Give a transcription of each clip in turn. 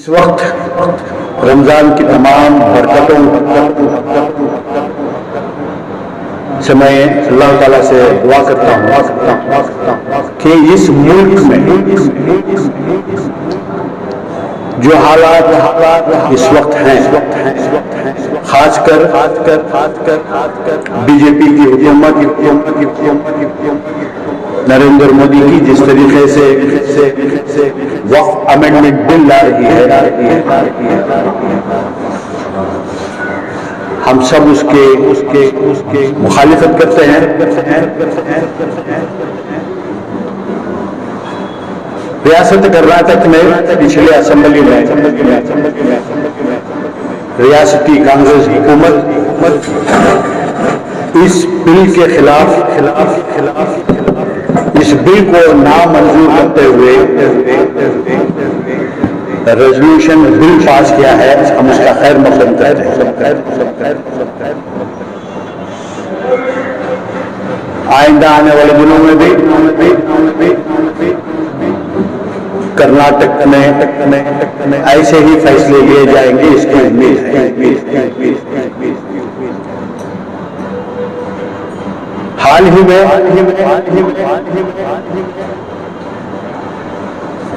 इस वक्त रमजान की तमाम बरकतों से मैं अल्लाह ताला से दुआ करता हूँ कि इस मुल्क में जो हालात इस वक्त हैं, खासकर बीजेपी की हुकूमत नरेंद्र मोदी की जिस तरीके से वक्फ अमेंडमेंट बिल ला रही है, हम सब उसके मुखालिफत करते हैं। रियासत कर्नाटक में पिछले असेंबली में रियासती कांग्रेस हुकूमत इस बिल के खिलाफ इस बिल को नामंजूर करते हुए रेजोल्यूशन बिल पास किया है। हम उसका खैर मकदम करते हैं। आइंदा आने वाले दिनों में भी कर्नाटक में ऐसे ही फैसले लिए जाएंगे, इसकी उम्मीद है। हाल ही में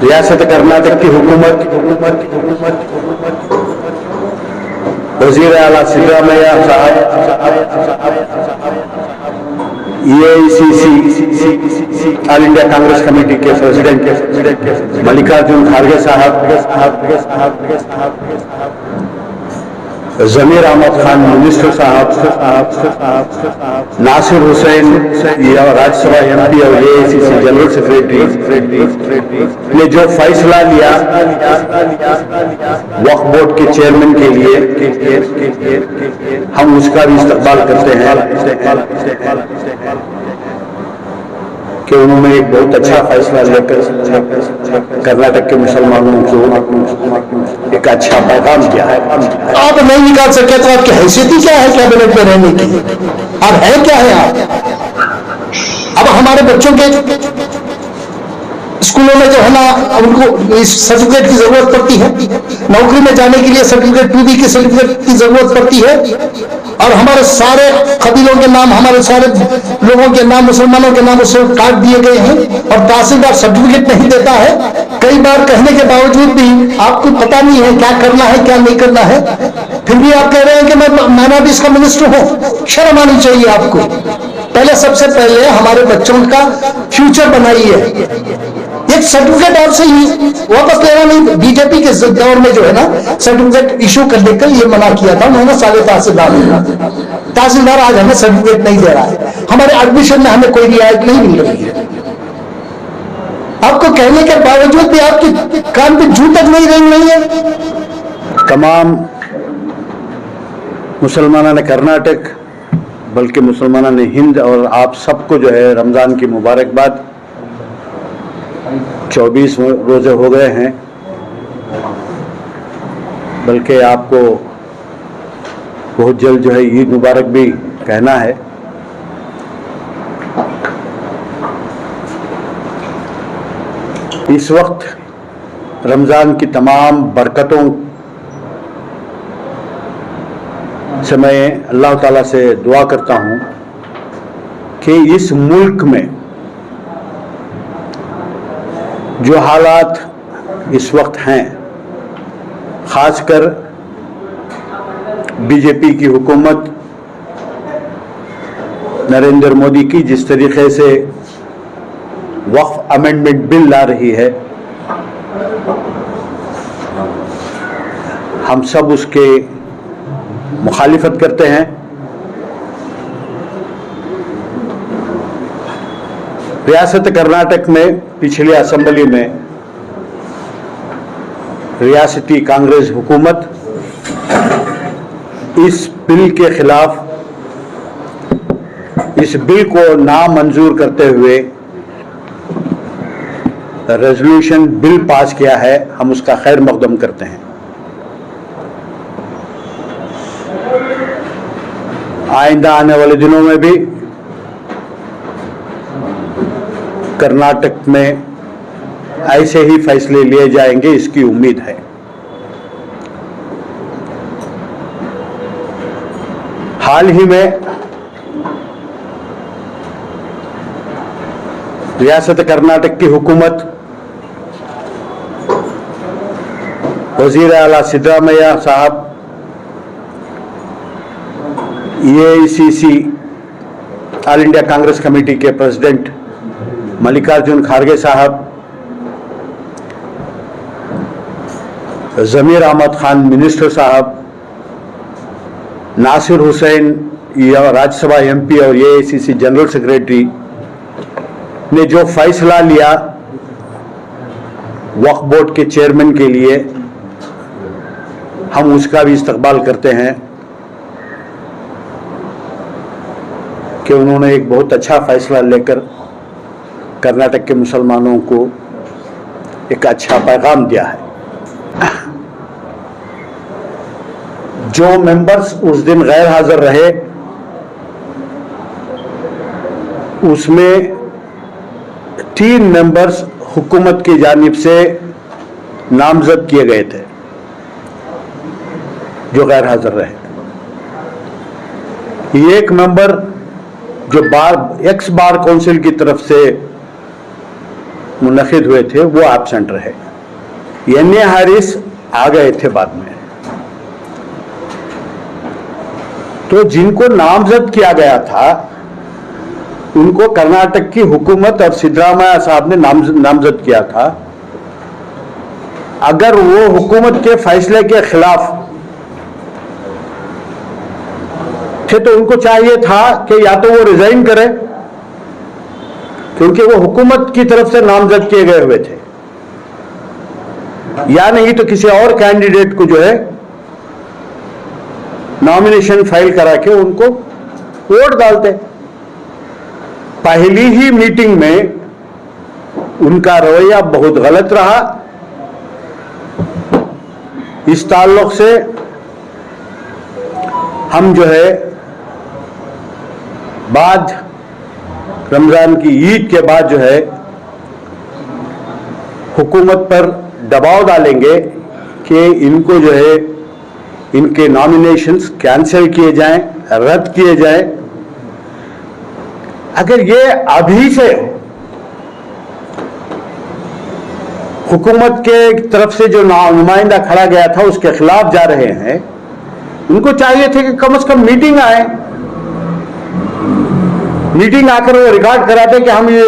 रियासत कर्नाटक की हुकूमत वजीर आला सिद्धरामैया साहब AICC all India Congress committee के प्रेसिडेंट मल्लिकार्जुन खड़गे साहब, जमीर अहमद खान मिनिस्टर साहब, नासिर हुसैन राज्यसभा MP और AICC जनरल सेक्रेटरी ने जो फैसला लिया वक्फ बोर्ड के चेयरमैन के लिए, हम उसका भी इस्तकबाल करते हैं कि उन्होंने एक बहुत अच्छा फैसला लेकर कर्नाटक के मुसलमानों को एक अच्छा पैगाम किया है। आप नहीं निकाल सके तो आपकी हैसियत ही क्या है कैबिनेट में रहने की? अब है क्या है आप? अब हमारे बच्चों के स्कूलों में जो है ना, उनको इस सर्टिफिकेट की जरूरत पड़ती है, नौकरी में जाने के लिए सर्टिफिकेट 2B की सर्टिफिकेट की जरूरत पड़ती है, और हमारे सारे कबीलों के नाम, हमारे सारे लोगों के नाम, मुसलमानों के नाम उससे काट दिए गए हैं, और तहसीलदार सर्टिफिकेट नहीं देता है। कई बार कहने के बावजूद भी आपको पता नहीं है क्या करना है क्या नहीं करना है, फिर भी आप कह रहे हैं कि मैं माइनॉरिटीज का मिनिस्टर हूं। शर्म आनी चाहिए आपको। पहले सबसे पहले हमारे बच्चों का फ्यूचर बनाइए। एक सर्टिफिकेट आपसे ही वापस लेना नहीं। बीजेपी के दौर में जो है ना, सर्टिफिकेट इशू करने का ये मना किया था उन्होंने सारे तहसीलदार आज हमें सर्टिफिकेट नहीं दे रहा है। हमारे एडमिशन में हमें कोई रियायत नहीं मिल रही है। आपको कहने के बावजूद भी आपकी कान पे जू तक नहीं रेंग रही है। तमाम मुसलमाना ने कर्नाटक बल्कि मुसलमाना ने हिंद और आप सबको जो है रमजान की मुबारकबाद। 24 रोजे हो गए हैं, बल्कि आपको बहुत जल्द जो है ईद मुबारक भी कहना है। इस वक्त रमजान की तमाम बरकतों से मैं अल्लाह ताला से दुआ करता हूँ कि इस मुल्क में जो हालात इस वक्त हैं, खासकर बीजेपी की हुकूमत नरेंद्र मोदी की जिस तरीके से वक्फ अमेंडमेंट बिल ला रही है, हम सब उसके मुखालिफत करते हैं। रियासत कर्नाटक में पिछले असेंबली में रियासती कांग्रेस हुकूमत इस बिल के खिलाफ इस बिल को नामंजूर करते हुए रेजोल्यूशन बिल पास किया है। हम उसका खैर मकदम करते हैं। आइंदा आने वाले दिनों में भी कर्नाटक में ऐसे ही फैसले लिए जाएंगे, इसकी उम्मीद है। हाल ही में रियासत कर्नाटक की हुकूमत वजीर आला सिद्धरामैया साहब, AICC all India Congress committee के प्रेसिडेंट मल्लिकार्जुन खड़गे साहब, जमीर अहमद खान मिनिस्टर साहब, नासिर हुसैन राज्यसभा एमपी और एआईसीसी जनरल सेक्रेटरी ने जो फैसला लिया वक्फ बोर्ड के चेयरमैन के लिए, हम उसका भी इस्तकबाल करते हैं कि उन्होंने एक बहुत अच्छा फैसला लेकर कर्नाटक के मुसलमानों को एक अच्छा पैगाम दिया है। जो मेंबर्स उस दिन गैर हाजिर रहे उसमें 3 मेंबर्स हुकूमत की जानिब से नामजद किए गए थे जो गैर हाजिर रहे। एक मेंबर जो एक्स बार काउंसिल की तरफ से मुनक़िद हुए थे वो एब्सेंट रहे। एन.ए. हारिस आ गए थे बाद में। तो जिनको नामजद किया गया था उनको कर्नाटक की हुकूमत और सिद्धरामैया साहब ने नामजद किया था। अगर वो हुकूमत के फैसले के खिलाफ थे तो उनको चाहिए था कि या तो वो रिजाइन करें, क्योंकि वो हुकूमत की तरफ से नामजद किए गए हुए थे, या नहीं तो किसी और कैंडिडेट को जो है नॉमिनेशन फाइल करा के उनको वोट डालते। पहली ही मीटिंग में उनका रवैया बहुत गलत रहा। इस ताल्लुक से हम जो है बाद रमजान की ईद के बाद जो है हुकूमत पर दबाव डालेंगे कि इनको जो है इनके नॉमिनेशंस कैंसिल किए जाएं, रद्द किए जाएं। अगर ये अभी से हुकूमत के तरफ से जो नुमाइंदा खड़ा गया था उसके खिलाफ जा रहे हैं, उनको चाहिए थे कि कम से कम मीटिंग आए, मीटिंग आकर वो रिकॉर्ड कराते कि हम ये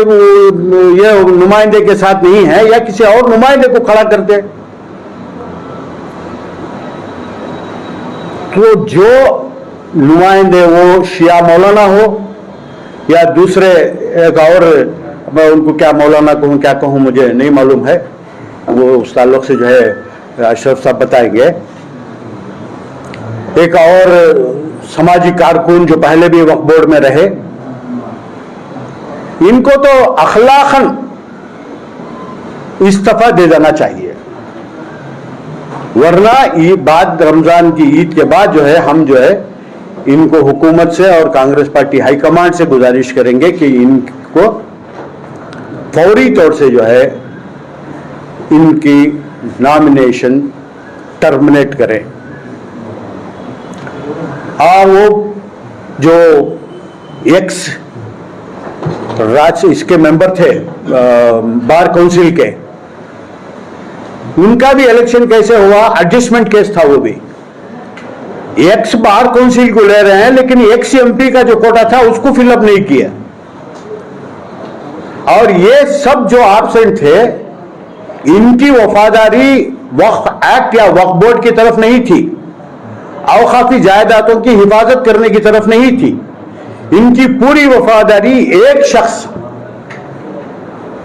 नुमाइंदे के साथ नहीं है, या किसी और नुमाइंदे को खड़ा करते। तो जो नुमाइंदे वो शिया मौलाना हो या दूसरे एक और, मैं उनको क्या मौलाना कहूँ क्या कहूँ मुझे नहीं मालूम है, वो उस ताल्लुक से जो है अशरफ साहब बताएंगे। एक और समाजी कारकुन जो पहले भी वक्फ बोर्ड में रहे, इनको तो अखलाकन इस्तीफा दे देना चाहिए, वरना ये बाद रमजान की ईद के बाद जो है हम जो है इनको हुकूमत से और कांग्रेस पार्टी हाईकमांड से गुजारिश करेंगे कि इनको फौरी तौर से जो है इनकी नॉमिनेशन टर्मिनेट करें। वो जो एक्स इसके मेंबर थे बार काउंसिल के, उनका भी इलेक्शन कैसे हुआ, एडजस्टमेंट केस था। वो भी एक्स बार काउंसिल को ले रहे हैं, लेकिन एक्स एमपी का जो कोटा था उसको फिलअप नहीं किया। और ये सब जो एब्सेंट थे, इनकी वफादारी वक्फ एक्ट या वक्फ बोर्ड की तरफ नहीं थी, औकाफी जायदादों की हिफाजत करने की तरफ नहीं थी। इनकी पूरी वफादारी एक शख्स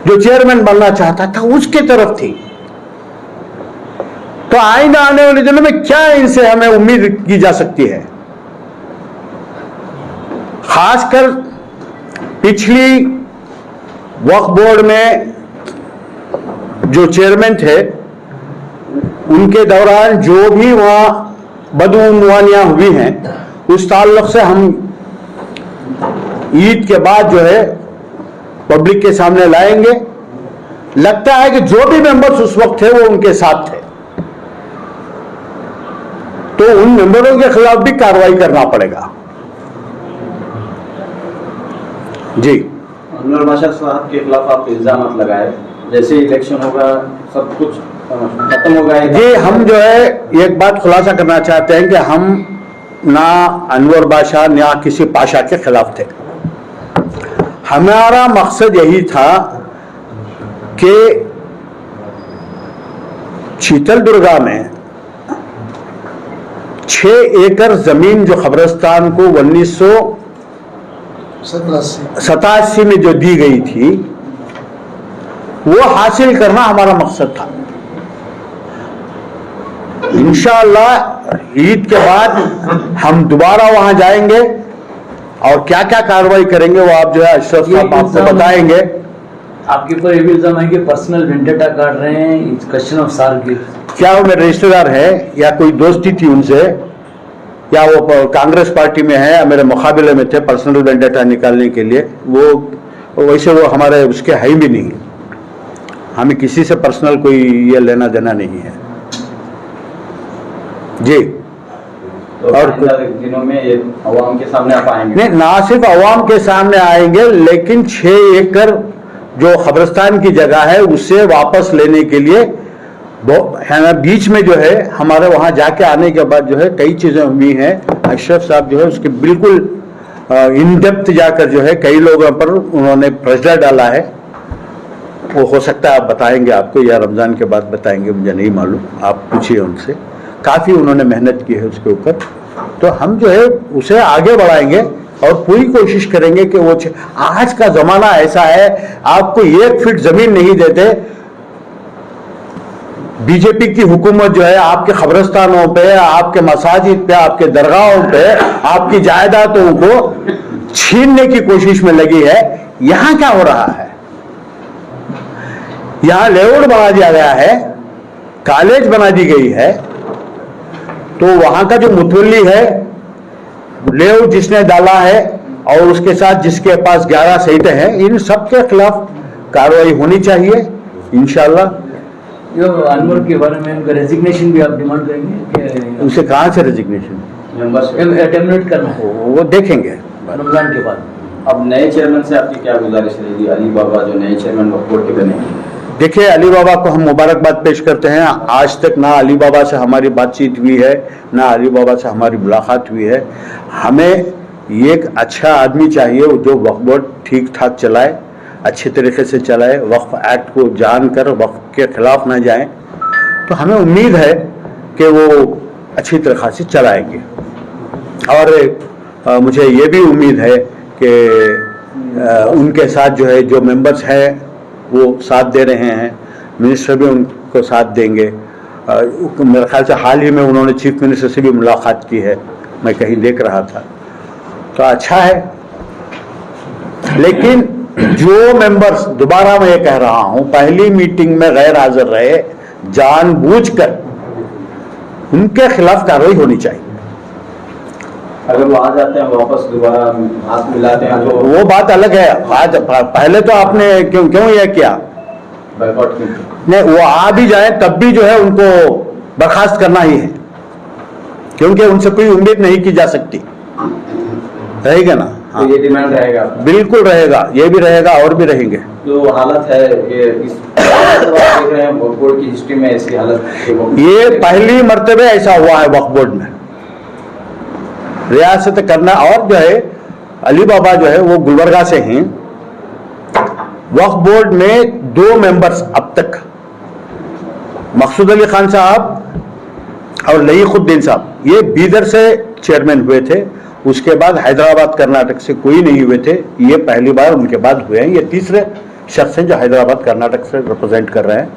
जो चेयरमैन बनना चाहता था उसके तरफ थी। तो आइंदा आने वाले दिनों में क्या इनसे हमें उम्मीद की जा सकती है? खासकर पिछली वक्फ बोर्ड में जो चेयरमैन थे, उनके दौरान जो भी वहां बदउनवानियां हुई हैं, उस ताल्लुक से हम ईद के बाद जो है पब्लिक के सामने लाएंगे। लगता है कि जो भी मेंबर्स उस वक्त थे वो उनके साथ थे, तो उन मेंबरों के खिलाफ भी कार्रवाई करना पड़ेगा। जी, अनवर बादशाह साहब के खिलाफ आप इल्जाम लगाए, जैसे इलेक्शन होगा सब कुछ खत्म होगा। जी, हम जो है एक बात खुलासा करना चाहते हैं कि हम ना अनवर बादशाह ना किसी पाशा के खिलाफ थे। हमारा मकसद यही था कि शीतल दुर्गा में 6 एकड़ जमीन जो खबरस्तान को 1987 में जो दी गई थी वो हासिल करना हमारा मकसद था। इंशाअल्लाह ईद के बाद हम दोबारा वहां जाएंगे और क्या क्या कार्रवाई करेंगे वो आप जो है अशरफ साहब आपको बताएंगे। आपके ऊपर ये भी इल्जाम है कि पर्सनल वेंडेटा काट रहे हैं, इट्स क्वेश्चन ऑफ सारगिल। क्या वो मेरे रिश्तेदार है या कोई दोस्ती थी उनसे, या वो कांग्रेस पार्टी में है या मेरे मुकाबले में थे पर्सनल वेंडेटा निकालने के लिए? वो वैसे वो हमारे उसके है ही भी नहीं। हमें किसी से पर्सनल कोई ये लेना देना नहीं है जी। तो और दिनों में ये अवाम के सामने आप आएंगे? नहीं, ना सिर्फ अवाम के सामने आएंगे, लेकिन 6 एकड़ जो खबरस्तान की जगह है उसे वापस लेने के लिए है ना, बीच में जो है हमारे वहां जाके आने के बाद जो है कई चीजें हुई हैं। अशरफ साहब जो है उसके बिल्कुल इन डेप्थ जाकर जो है कई लोगों पर उन्होंने प्रेशर डाला है। वो हो सकता है आप बताएंगे, आपको या रमजान के बाद बताएंगे, मुझे नहीं मालूम, आप पूछिए उनसे। काफी उन्होंने मेहनत की है उसके ऊपर, तो हम जो है उसे आगे बढ़ाएंगे और पूरी कोशिश करेंगे कि वो आज का जमाना ऐसा है, आपको 1 फीट जमीन नहीं देते। बीजेपी की हुकूमत जो है आपके खबरस्तानों पे, आपके मसाजिद पे, आपके दरगाहों पे, आपकी जायदादों को छीनने की कोशिश में लगी है। यहां क्या हो रहा है? यहां लेआउट बना दिया गया है, कॉलेज बना दी गई है, तो वहां का जो मुतवल्ली है, लेआउट जिसने डाला है और उसके साथ जिसके पास 11 सीटें हैं, इन सब के खिलाफ कार्रवाई होनी चाहिए इंशाल्लाह। जो अनवर के बारे में उनका रेजिग्नेशन भी आप डिमांड करेंगे कि उसे कहां से रेजिग्नेशन टर्मिनेट करना है? वो देखेंगे रमजान के बाद। अब नए चेयरमैन से आपकी क्या गुजारिश रहेगी? अली बाबा जो नए चेयरमैन वक्फ बोर्ड के बने। देखिए, अली बाबा को हम मुबारकबाद पेश करते हैं। आज तक ना अली बाबा से हमारी बातचीत हुई है, ना अली बाबा से हमारी मुलाकात हुई है। हमें एक अच्छा आदमी चाहिए जो वक्फ बोर्ड ठीक ठाक चलाए, अच्छे तरीके से चलाए, वक्फ एक्ट को जानकर वक्फ के खिलाफ ना जाए। तो हमें उम्मीद है कि वो अच्छी तरह से चलाएंगे। और मुझे ये भी उम्मीद है कि उनके साथ जो है जो मेंबर्स हैं वो साथ दे रहे हैं, मिनिस्टर भी उनको साथ देंगे। मेरे ख्याल से हाल ही में उन्होंने चीफ मिनिस्टर से भी मुलाकात की है, मैं कहीं देख रहा था, तो अच्छा है। लेकिन जो मेंबर्स, दोबारा मैं ये कह रहा हूं, पहली मीटिंग में गैर हाजिर रहे जानबूझकर, उनके खिलाफ कार्रवाई होनी चाहिए। अगर वो आ जाते हैं वापस दोबारा हाथ मिलाते हैं तो वो बात अलग है। आज पहले तो आपने क्यों यह किया? बाइकआउट क्यों? नहीं, वो आ भी जाए तब भी जो है उनको बर्खास्त करना ही है, क्योंकि उनसे कोई उम्मीद नहीं की जा सकती। रहेगा ना? तो ये डिमांड रहेगा? बिल्कुल रहेगा, ये भी रहेगा और भी रहेंगे। जो हालत है ये इस देख रहे हैं वक्फ बोर्ड की हिस्ट्री में ऐसी हालत, ये पहली मर्तबे ऐसा हुआ है वक्फ बोर्ड में, रियासत करना। और जो है अली बाबा जो है वो गुलबर्गा से हैं। वक्फ बोर्ड में 2 मेंबर्स अब तक, मकसूद अली खान साहब और लईकुद्दीन साहब, ये बीदर से चेयरमैन हुए थे। उसके बाद हैदराबाद कर्नाटक से कोई नहीं हुए थे, ये पहली बार उनके बाद हुए हैं। ये तीसरे शख्स हैं जो हैदराबाद कर्नाटक से रिप्रेजेंट कर रहे हैं।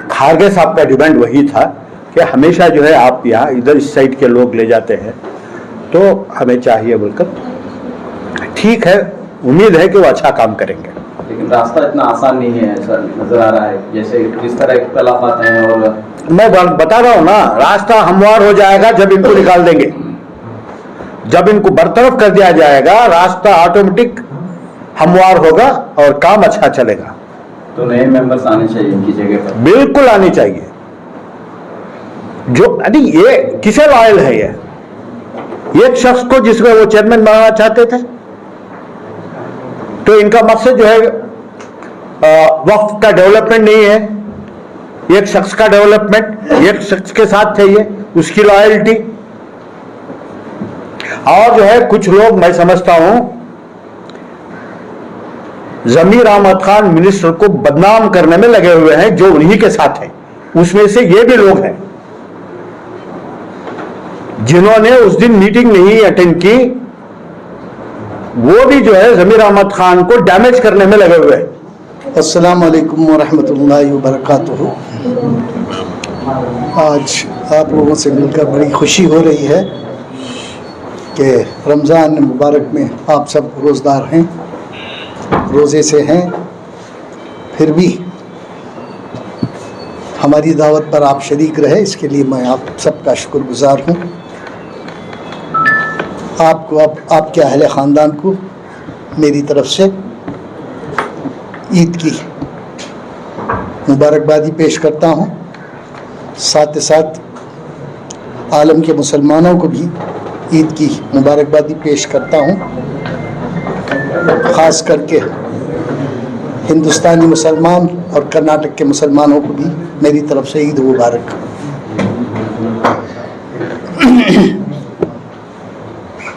खारगे साहब का डिमांड वही था कि हमेशा जो है आप यहाँ इधर इस साइड के लोग ले जाते हैं, तो हमें चाहिए बोलकर। ठीक है, उम्मीद है कि वो अच्छा काम करेंगे। लेकिन रास्ता इतना आसान नहीं है, ऐसा नजर आ रहा है। जैसे जिस तरह इख्तलाफात हैं, और मैं बता रहा हूं ना, रास्ता हमवार हो जाएगा जब इनको निकाल देंगे। जब इनको बरतरफ कर दिया जाएगा, रास्ता ऑटोमेटिक हमवार होगा और काम अच्छा चलेगा। तो नए मेंबर्स आने चाहिए इनकी जगह पर? बिल्कुल आनी चाहिए। जो अरे ये किसे लॉयल है, ये एक शख्स को जिसमें वो चेयरमैन बनाना चाहते थे। तो इनका मकसद जो है वक्फ का डेवलपमेंट नहीं है, एक शख्स का डेवलपमेंट, एक शख्स के साथ चाहिए, उसकी लॉयल्टी। और जो है कुछ लोग, मैं समझता हूं, जमीर अहमद खान मिनिस्टर को बदनाम करने में लगे हुए हैं, जो उन्हीं के साथ हैं। उसमें से ये भी लोग हैं जिन्होंने उस दिन मीटिंग नहीं अटेंड की, वो भी जो है जमीर अहमद खान को डैमेज करने में लगे हुए हैं। अस्सलाम वालेकुम वरहमतुल्लाहि वबरकातुहू। आज आप लोगों से मिलकर बड़ी खुशी हो रही है कि रमज़ान मुबारक में आप सब रोज़दार हैं, रोज़े से हैं, फिर भी हमारी दावत पर आप शरीक रहे, इसके लिए मैं आप सबका शुक्रगुजार हूँ। आपको, आपके अहले ख़ानदान को मेरी तरफ से ईद की मुबारकबादी पेश करता हूँ। साथ ही साथ आलम के मुसलमानों को भी ईद की मुबारकबादी पेश करता हूँ। ख़ास करके हिंदुस्तानी मुसलमान और कर्नाटक के मुसलमानों को भी मेरी तरफ से ईद मुबारक।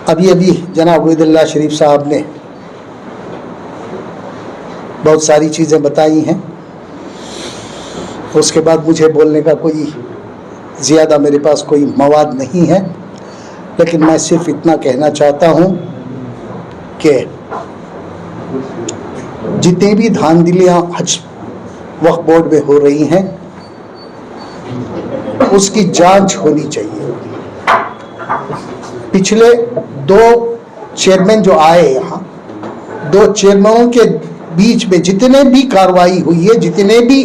अभी जनाब वहीदुल्लाह शरीफ साहब ने बहुत सारी चीज़ें बताई हैं, उसके बाद मुझे बोलने का कोई ज़्यादा मेरे पास कोई मवाद नहीं है, लेकिन मैं सिर्फ इतना कहना चाहता हूँ कि जितनी भी धांधलियाँ हज वक्फ बोर्ड में हो रही हैं, उसकी जांच होनी चाहिए। पिछले 2 चेयरमैन जो आए यहाँ, 2 चेयरमैनों के बीच में जितने भी कार्रवाई हुई है, जितने भी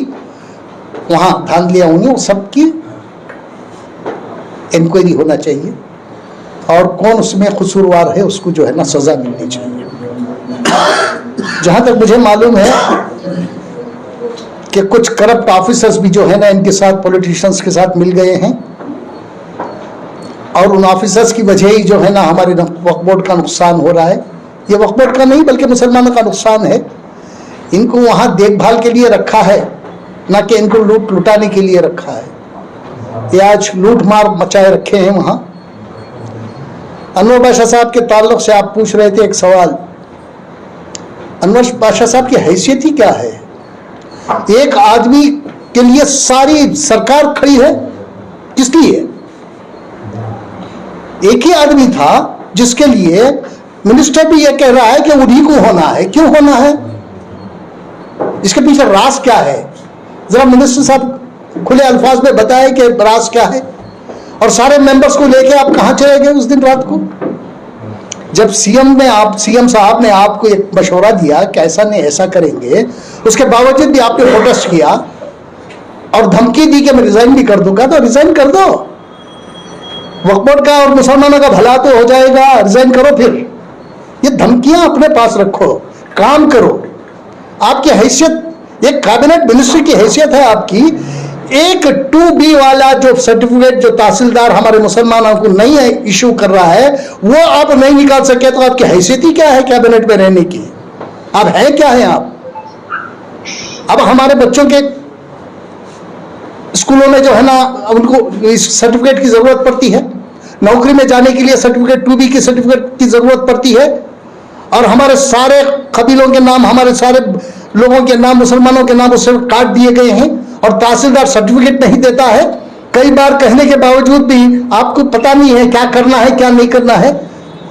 वहाँ धांधलियाँ हुई हैं, वो सबकी इंक्वायरी होना चाहिए और कौन उसमें कसूरवार है उसको जो है ना सज़ा मिलनी चाहिए। जहाँ तक मुझे मालूम है कि कुछ करप्ट ऑफिसर्स भी जो है ना इनके साथ, पॉलिटिशियंस के साथ मिल गए हैं और उन ऑफिसर्स की वजह ही जो है ना हमारे वक्फ बोर्ड का नुकसान हो रहा है। ये वक्फ बोर्ड का नहीं बल्कि मुसलमानों का नुकसान है। इनको वहाँ देखभाल के लिए रखा है, ना कि इनको लुटाने के लिए रखा है। ये आज लूट मार मचाए रखे हैं वहाँ। अनवर बादशाह साहब के ताल्लुक से आप पूछ रहे थे एक सवाल। अनवर बादशाह साहब की हैसियत ही क्या है? एक आदमी के लिए सारी सरकार खड़ी है, किस लिए? एक ही आदमी था जिसके लिए मिनिस्टर भी ये कह रहा है कि उन्हीं को होना है। क्यों होना है? इसके पीछे राज क्या है? जरा मिनिस्टर साहब खुले अल्फाज में बताए कि राज क्या है। और सारे मेंबर्स को लेके आप कहां चले गए उस दिन रात को, जब सीएम साहब ने आपको एक मशवरा दिया कि ऐसा नहीं ऐसा करेंगे, उसके बावजूद भी आपने प्रोटेस्ट किया और धमकी दी कि मैं रिजाइन भी कर दूंगा। तो रिजाइन कर दो, वक्फ बोर्ड का और मुसलमानों का भला तो हो जाएगा। रिजाइन करो, फिर ये धमकियां अपने पास रखो, काम करो। आपकी हैसियत एक कैबिनेट मिनिस्ट्री की हैसियत है आपकी। एक 2B वाला जो सर्टिफिकेट जो तहसीलदार हमारे मुसलमानों को नहीं है इशू कर रहा है, वो आप नहीं निकाल सके तो आपकी हैसियत ही क्या है कैबिनेट में रहने की? आप है क्या है आप? अब हमारे बच्चों के स्कूलों में जो है ना उनको इस सर्टिफिकेट की जरूरत पड़ती है, नौकरी में जाने के लिए सर्टिफिकेट 2B की सर्टिफिकेट की जरूरत पड़ती है। और हमारे सारे कबीलों के नाम, हमारे सारे लोगों के नाम, मुसलमानों के नाम उससे काट दिए गए हैं और तहसीलदार सर्टिफिकेट नहीं देता है। कई बार कहने के बावजूद भी आपको पता नहीं है क्या करना है क्या नहीं करना है,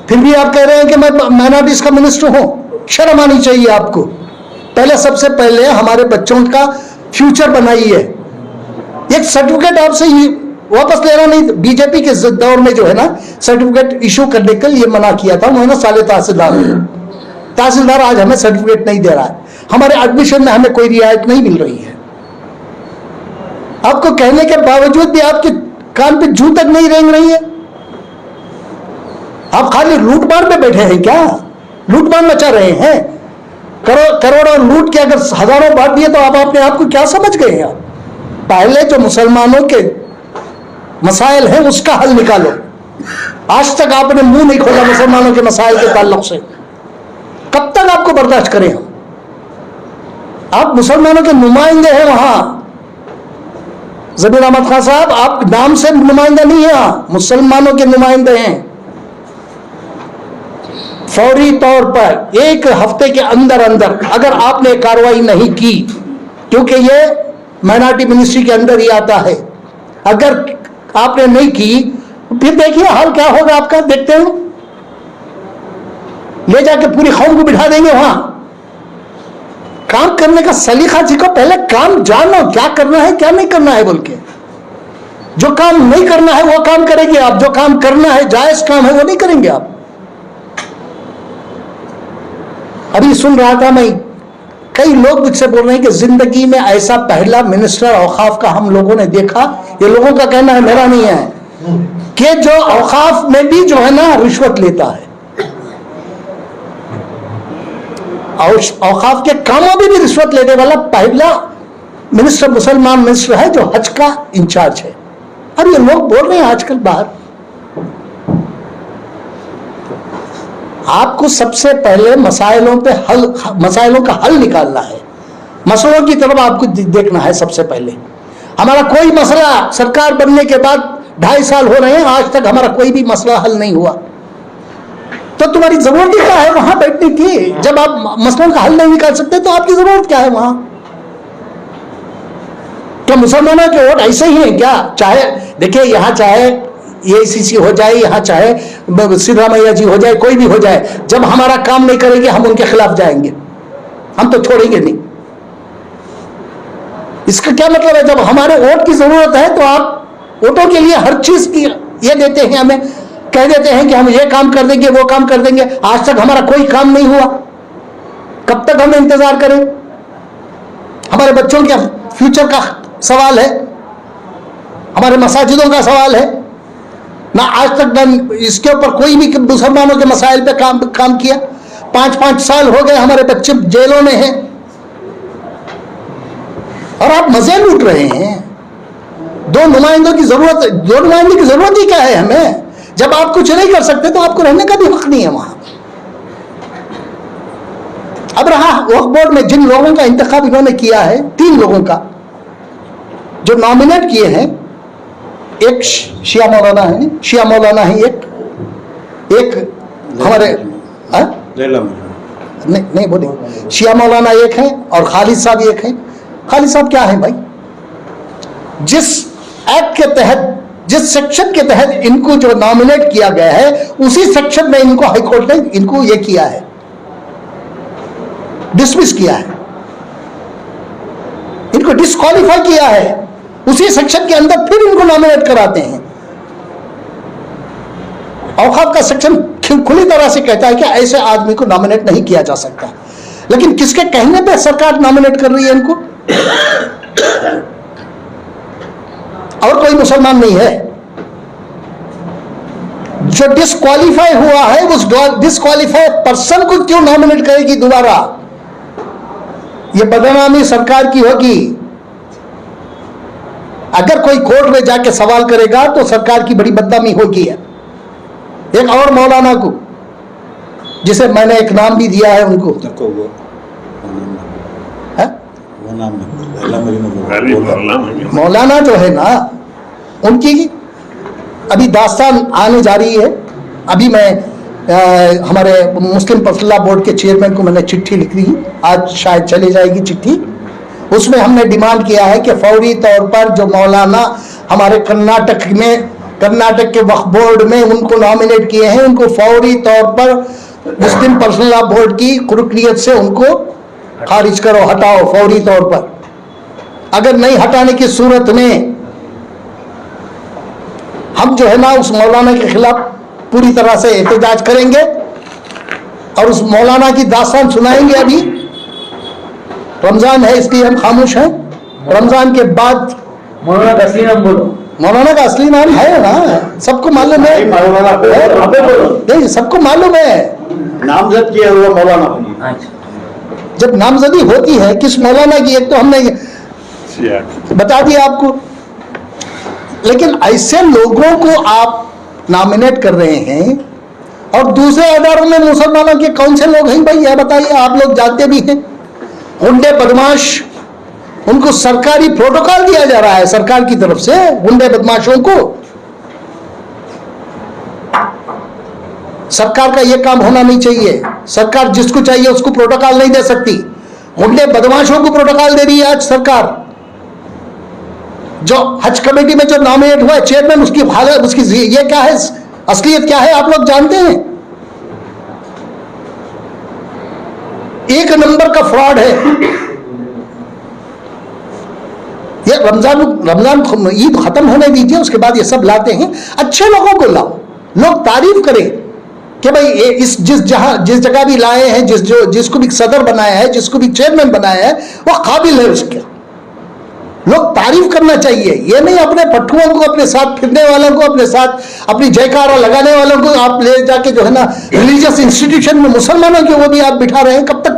फिर भी आप कह रहे हैं कि मैं माइनॉरिटीज का मिनिस्टर हूं। शर्म आनी चाहिए आपको। पहले, सबसे पहले हमारे बच्चों का फ्यूचर बनाइए। एक सर्टिफिकेट आपसे ही वापस लेना नहीं। बीजेपी के दौर में जो है ना सर्टिफिकेट इशू करने के लिए मना किया था उन्होंने साले तहसीलदार आज हमें सर्टिफिकेट नहीं दे रहा है। हमारे एडमिशन में हमें कोई रियायत नहीं मिल रही है। आपको कहने के बावजूद भी आपके कान पे जू तक नहीं रेंग रही है। आप खाली लूटमार पे बैठे हैं क्या? लूटमार मचा रहे हैं। करोड़ों लूट के अगर हजारों बांट दिए तो आप अपने आप को क्या समझ गए हैं? पहले जो मुसलमानों के मसाइल हैं उसका हल निकालो। आज तक आपने मुंह नहीं खोला मुसलमानों के मसाइल के ताल्लुक से। कब तक आपको बर्दाश्त करें हम? आप मुसलमानों के नुमाइंदे हैं वहां। जमीर अहमद खान साहब, आप नाम से नुमाइंदा नहीं है, मुसलमानों के नुमाइंदे हैं। फौरी तौर पर एक हफ्ते के अंदर अंदर अगर आपने कार्रवाई नहीं की, क्योंकि ये माइनॉरिटी मिनिस्ट्री के अंदर ही आता है, अगर आपने नहीं की फिर देखिए हाल क्या होगा आपका। देखते हैं, ले जाके पूरी कौम को बिठा देंगे वहां। काम करने का सलीका सीखो, पहले काम जानो क्या करना है क्या नहीं करना है बोल के। जो काम नहीं करना है वो काम करेंगे आप, जो काम करना है जायज काम है वो नहीं करेंगे आप। अभी सुन रहा था मैं, कई लोग मुझसे बोल रहे हैं कि जिंदगी में ऐसा पहला मिनिस्टर औकाफ का हम लोगों ने देखा, ये लोगों का कहना है, मेरा नहीं है, कि जो औकाफ में भी जो है ना रिश्वत लेता है, और औकाफ के कामों में भी रिश्वत लेने वाला पहला मिनिस्टर मुसलमान मिनिस्टर है जो हज का इंचार्ज है। अब ये लोग बोल रहे हैं आजकल बाहर। आपको सबसे पहले मसाइलों का हल निकालना है, मसलों की तरफ आपको देखना है सबसे पहले। हमारा कोई मसला सरकार बनने के बाद 2.5 साल हो रहे हैं, आज तक हमारा कोई भी मसला हल नहीं हुआ। तो तुम्हारी जरूरत क्या है वहां बैठने की? जब आप मसलों का हल नहीं निकाल सकते तो आपकी जरूरत क्या है वहां? क्या मुसलमानों के वोट ऐसे ही हैं क्या? चाहे देखिए, यहां चाहे AICC हो जाए, यहाँ चाहे सिद्धरामैया जी हो जाए, कोई भी हो जाए, जब हमारा काम नहीं करेंगे हम उनके खिलाफ जाएंगे, हम तो छोड़ेंगे नहीं। इसका क्या मतलब है? जब हमारे वोट की जरूरत है तो आप वोटों के लिए हर चीज की ये देते हैं, हमें कह देते हैं कि हम ये काम कर देंगे वो काम कर देंगे। आज तक हमारा कोई काम नहीं हुआ, कब तक हम इंतजार करें? हमारे बच्चों के फ्यूचर का सवाल है, हमारे मसाजिदों का सवाल है ना। आज तक न इसके ऊपर कोई भी मुसलमानों के मसाइल पे काम किया। 5-5 साल हो गए हमारे बच्चे जेलों में हैं और आप मजे लूट रहे हैं। 2 नुमाइंदों की जरूरत, 2 नुमाइंदों की जरूरत ही क्या है हमें? जब आप कुछ नहीं कर सकते तो आपको रहने का भी हक नहीं है वहां। अब रहा वक्फ बोर्ड में जिन लोगों का इंतखाब इन्होंने किया है, 3 लोगों का जो नॉमिनेट किए हैं, एक शिया मौलाना है, शिया मौलाना है, एक हमारे नहीं बोले, शिया मौलाना एक है और खालिद साहब एक है। खालिद साहब क्या है भाई? जिस एक्ट के तहत, जिस सेक्शन के तहत इनको जो नॉमिनेट किया गया है, उसी सेक्शन में इनको हाईकोर्ट ने इनको ये किया है, डिसमिस किया है, इनको डिस्क्वालीफाई किया है। उसी सेक्शन के अंदर फिर इनको नॉमिनेट कराते हैं। औकाफ का सेक्शन खुली तरह से कहता है कि ऐसे आदमी को नॉमिनेट नहीं किया जा सकता, लेकिन किसके कहने पे सरकार नॉमिनेट कर रही है इनको? और कोई मुसलमान नहीं है जो डिस्क्वालीफाई हुआ है, उस डिस्क्वालीफाइड पर्सन को क्यों नॉमिनेट करेगी दोबारा? यह बदनामी सरकार की होगी। अगर कोई कोर्ट में जाके सवाल करेगा तो सरकार की बड़ी बदनामी होगी। एक और मौलाना को, जिसे मैंने एक नाम भी दिया है उनको, मौलाना जो है ना, उनकी अभी दास्तान आने जा रही है। अभी मैं हमारे मुस्लिम पर्सनल लॉ बोर्ड के चेयरमैन को मैंने चिट्ठी लिख दी, आज शायद चली जाएगी चिट्ठी। उसमें हमने डिमांड किया है कि फौरी तौर पर जो मौलाना हमारे कर्नाटक के वक्फ बोर्ड में उनको नॉमिनेट किए हैं, उनको फौरी तौर पर मुस्लिम पर्सनल लॉ बोर्ड की रुकनियत से उनको खारिज करो, हटाओ फौरी तौर पर। अगर नहीं हटाने की सूरत में हम जो है ना उस मौलाना के खिलाफ पूरी तरह से एहतजाज करेंगे और उस मौलाना की दास्तान सुनाएंगे। अभी रमजान है इसलिए हम खामोश हैं, रमजान के बाद मौलाना का असली नाम बोलो। मौलाना का असली नाम है ना, सबको मालूम है, नहीं सबको मालूम है, नामजद किया हुआ मौलाना। जब नामजदी होती है किस मौलाना की, एक तो हमने बता दिया आपको, लेकिन ऐसे लोगों को आप नॉमिनेट कर रहे हैं और दूसरे अदारों में मुसलमानों के कौन से लोग हैं भाई, यह बताइए। आप लोग जानते भी हैं, गुंडे बदमाश, उनको सरकारी प्रोटोकॉल दिया जा रहा है सरकार की तरफ से गुंडे बदमाशों को। सरकार का यह काम होना नहीं चाहिए। सरकार जिसको चाहिए उसको प्रोटोकॉल नहीं दे सकती, गुंडे बदमाशों को प्रोटोकॉल दे रही है आज सरकार। जो हज कमेटी में जो नॉमिनेट हुआ है चेयरमैन, उसकी हालत, उसकी ये क्या है, असलियत क्या है, आप लोग जानते हैं। एक नंबर का फ्रॉड है ये। रमजान ईद खत्म होने दीजिए, उसके बाद ये सब लाते हैं। अच्छे लोगों को लाओ, लोग तारीफ करें कि भाई इस जिस जगह भी लाए हैं, जिसको भी सदर बनाया है, जिसको भी चेयरमैन बनाया है, वो काबिल है उसके, लोग तारीफ करना चाहिए। ये नहीं अपने पट्टुओं को, अपने साथ फिरने वालों को, अपने साथ अपनी जयकारा लगाने वालों को आप ले जाके जो है ना रिलीजियस इंस्टीट्यूशन में मुसलमानों के वो भी आप बिठा रहे हैं। कब तक?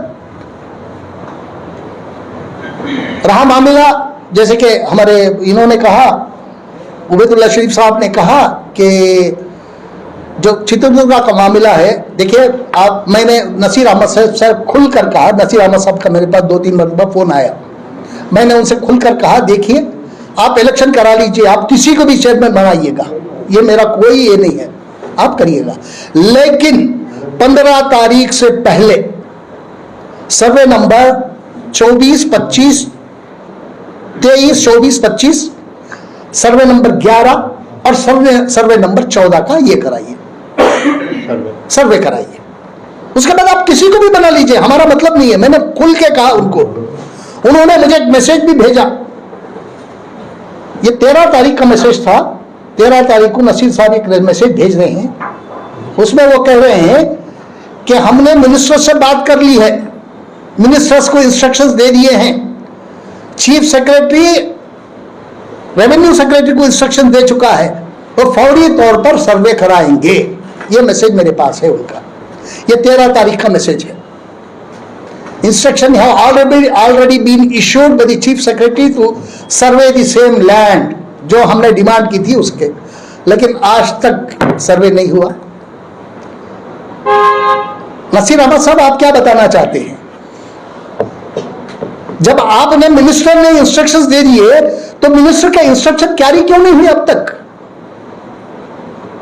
रहा मामला जैसे कि हमारे इन्होंने कहा, उबैदुल्लाह शरीफ साहब ने कहा कि जो चित्रदुर्गा का मामला है, देखिए आप, मैंने नसीर अहमद साहब खुलकर कहा, नसीर अहमद साहब का मेरे पास 2-3 मरतबा फोन आया, मैंने उनसे खुलकर कहा देखिए आप इलेक्शन करा लीजिए, आप किसी को भी चेयरमैन बनाइएगा, ये मेरा कोई ये नहीं है, आप करिएगा, लेकिन 15 तारीख से पहले सर्वे नंबर 24, 25, 23, 24, 25, सर्वे नंबर 11 और सर्वे नंबर 14 का ये कराइए, सर्वे कराइए। उसके बाद आप किसी को भी बना लीजिए, हमारा मतलब नहीं है। मैंने खुल के कहा उनको, उन्होंने मुझे एक मैसेज भी भेजा, ये 13 तारीख का मैसेज था। 13 तारीख को नसीर साहब एक मैसेज भेज रहे हैं, उसमें वो कह रहे हैं कि हमने मिनिस्टर से बात कर ली है, मिनिस्टर्स को इंस्ट्रक्शंस दे दिए हैं, चीफ सेक्रेटरी रेवेन्यू सेक्रेटरी को इंस्ट्रक्शन दे चुका है, वो फौरी तौर पर सर्वे कराएंगे। ये मैसेज मेरे पास है उनका, ये 13 तारीख का मैसेज है। Instruction have already been issued by the chief secretary to survey the same land, जो हमने डिमांड की थी उसके, लेकिन आज तक सर्वे नहीं हुआ। नसीर अहमद साहब आप क्या बताना चाहते हैं? जब आपने मिनिस्टर ने इंस्ट्रक्शंस दे दिए तो मिनिस्टर का इंस्ट्रक्शन कैरी क्यों नहीं हुई अब तक?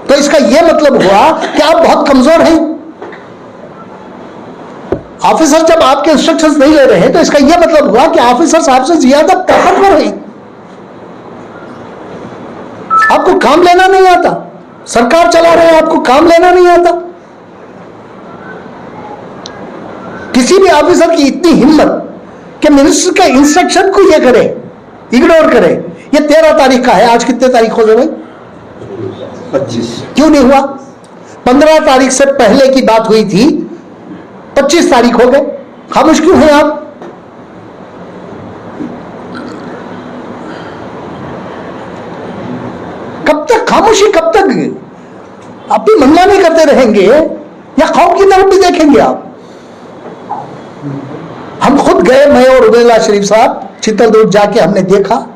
तो इसका यह मतलब हुआ कि आप बहुत कमजोर हैं। ऑफिसर जब आपके इंस्ट्रक्शंस नहीं ले रहे हैं तो इसका यह मतलब हुआ कि ऑफिसर्स आपसे ज्यादा ताकतवर हैं, आपको काम लेना नहीं आता, सरकार चला रहे हैं, आपको काम लेना नहीं आता। किसी भी ऑफिसर की इतनी हिम्मत कि मिनिस्टर के इंस्ट्रक्शन को यह करे, इग्नोर करे। यह 13 तारीख का है, आज कितने तारीख हो गए भाई? 25। क्यों नहीं हुआ? 15 तारीख से पहले की बात हुई थी, 25 तारीख हो गए, खामोश क्यों हैं आप? कब तक खामोशी, कब तक आप भी मनमानी करते रहेंगे या खौफ की तरफ भी देखेंगे आप? हम खुद गए, मैं और उबैदुल्लाह शरीफ साहब चित्रदुर्ग जाके हमने देखा,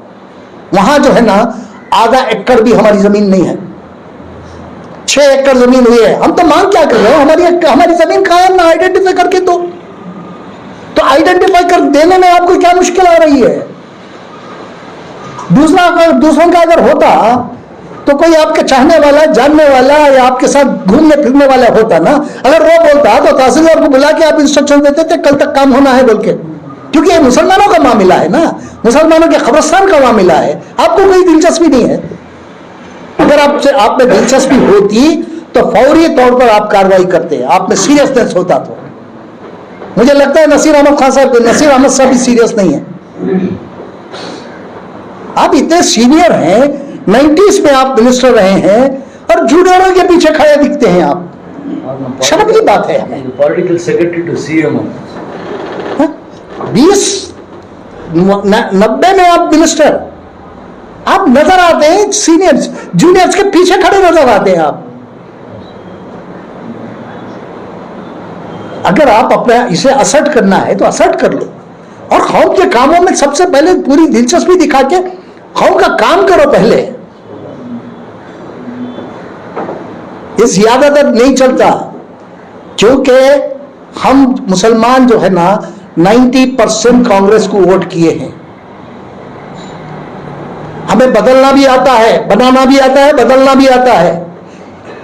वहां जो है ना आधा एकड़ भी हमारी जमीन नहीं है, 6 एकड़ जमीन हुई है। हम तो मांग क्या कर रहे हो? हमारी जमीन कहां है ना आइडेंटिफाई करके दो। तो आइडेंटिफाई कर देने में आपको क्या मुश्किल आ रही है? दूसरों का अगर होता तो कोई आपके चाहने वाला, जानने वाला या आपके साथ घूमने फिरने वाला होता ना, अगर वो बोलता तो तहसीलदार को बुला के आप इंस्ट्रक्शन देते थे कल तक काम होना है बोल के, क्योंकि ये मुसलमानों का मामला है ना, मुसलमानों के कब्रिस्तान का मामला है, आपको कोई दिलचस्पी नहीं है। अगर आप में दिलचस्पी होती तो फौरी तौर पर आप कार्रवाई करते, आप में सीरियसनेस होता तो। मुझे लगता है नसीर अहमद साहब भी सीरियस नहीं है। आप इतने सीनियर हैं, 90s में आप मिनिस्टर रहे हैं और जूनियरों के पीछे खड़े दिखते हैं आप। शर्म की बात है हमें। पॉलिटिकल सेक्रेटरी टू सीएम 90 में आप मिनिस्टर, आप नजर आते हैं सीनियर्स, जूनियर्स के पीछे खड़े नजर आते हैं आप। अगर आप अपना इसे असर्ट करना है तो असर्ट कर लो, और कौम के कामों में सबसे पहले पूरी दिलचस्पी दिखा के कौम का काम करो पहले। ये ज्यादातर नहीं चलता, क्योंकि हम मुसलमान जो है ना 90% कांग्रेस को वोट किए हैं। हमें बदलना भी आता है, बनाना भी आता है, बदलना भी आता है।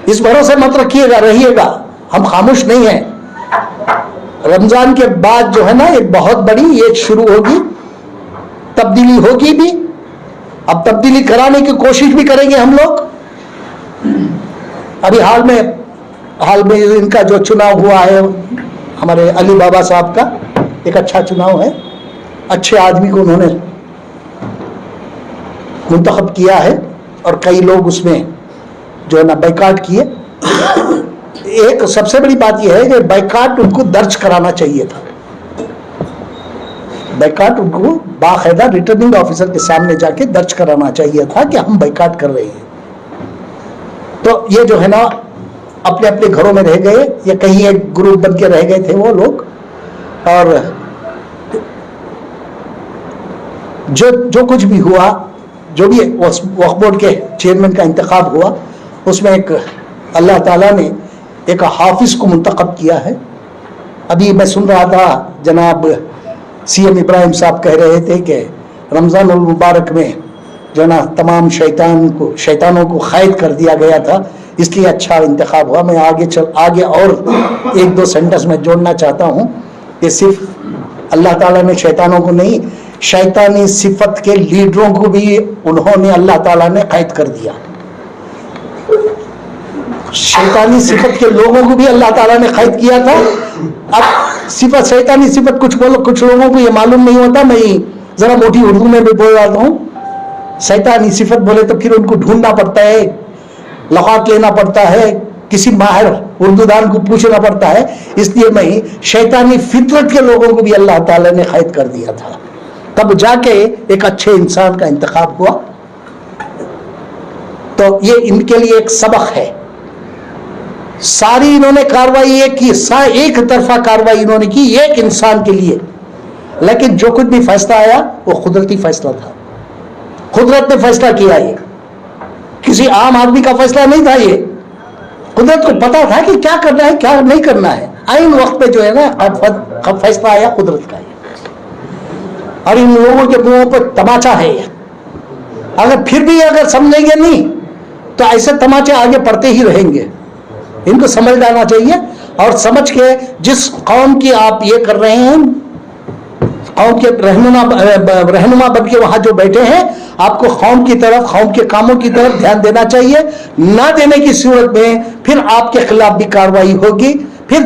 इस भरोसे मत रखिएगा, रहिएगा, हम खामोश नहीं हैं। रमजान के बाद जो है ना एक बहुत बड़ी ये शुरू होगी, तब्दीली होगी भी। अब तब्दीली कराने की कोशिश भी करेंगे हम लोग। अभी हाल में इनका जो चुनाव हुआ है हमारे अली बाबा साहब का, एक अच्छा चुनाव है, अच्छे आदमी को उन्होंने मुंतखब किया है और कई लोग उसमें जो है ना बाइकाट किए। एक सबसे बड़ी बात यह है कि बाइकाट उनको दर्ज कराना चाहिए था। बाइकाट उनको बाकायदा रिटर्निंग ऑफिसर के सामने जाके दर्ज कराना चाहिए था कि हम बाइकाट कर रहे हैं। तो ये जो है ना अपने अपने घरों में रह गए, या कहीं एक ग्रुप बन के रह गए थे वो लोग। और जो कुछ भी हुआ, जो भी वक्फ बोर्ड के चेयरमैन का इंतखाब हुआ, उसमें एक अल्लाह ताला ने एक हाफिज को मुंतखब किया है। अभी मैं सुन रहा था जनाब CM इब्राहिम साहब कह रहे थे कि रमज़ान उल मुबारक में जो ना तमाम शैतानों को क़ैद कर दिया गया था, इसलिए अच्छा इंतखाब हुआ। मैं आगे और एक दो सेंटेंस में जोड़ना चाहता हूँ कि सिर्फ अल्लाह ताला ने शैतानों को नहीं, शैतानी सिफत के लीडरों को भी उन्होंने अल्लाह ताला ने कैद कर दिया। शैतानी सिफत के लोगों को भी अल्लाह ताला ने कैद किया था। अब सिफत शैतानी सिफत कुछ लोगों को ये मालूम नहीं होता। मैं जरा मोटी उर्दू में भी बोल रहा हूँ। शैतानी सिफत बोले तो फिर उनको ढूंढना पड़ता है, लगात लेना पड़ता है, किसी माहिर उर्दूदान को पूछना पड़ता है। इसलिए मैं शैतानी फितरत के लोगों को भी अल्लाह ताला ने कैद कर दिया था, तब जाके एक अच्छे इंसान का इंतखाब हुआ। तो ये इनके लिए एक सबक है। सारी इन्होंने कार्रवाई एक तरफा कार्रवाई इन्होंने की एक इंसान के लिए, लेकिन जो कुछ भी फैसला आया वो कुदरती फैसला था। कुदरत ने फैसला किया, ये किसी आम आदमी का फैसला नहीं था। ये कुदरत को पता था कि क्या करना है क्या नहीं करना है। आइन वक्त पे जो है ना अब फैसला आया कुदरत का। और इन लोगों के मुंहों पर तमाचा है। अगर फिर भी अगर समझेंगे नहीं तो ऐसे तमाचे आगे पड़ते ही रहेंगे। इनको समझ लाना चाहिए और समझ के जिस कौम की आप ये कर रहे हैं, कौम के रहनुमा बन के वहां जो बैठे हैं, आपको कौम की तरफ, कौम के कामों की तरफ ध्यान देना चाहिए। ना देने की सूरत में फिर आपके खिलाफ भी कार्रवाई होगी, फिर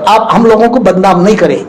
आप हम लोगों को बदनाम नहीं करेंगे।